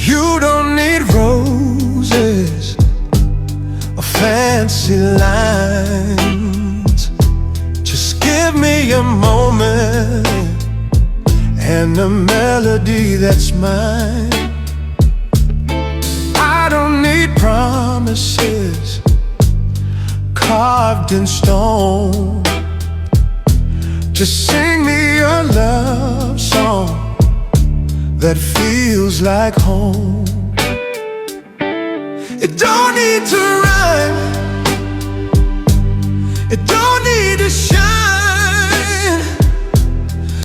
You don't need roses or fancy lines. Just give me a moment and a melody that's mine. I don't need promises carved in stone. Just sing me a love song that feels like home. It don't need to rhyme, it don't need to shine.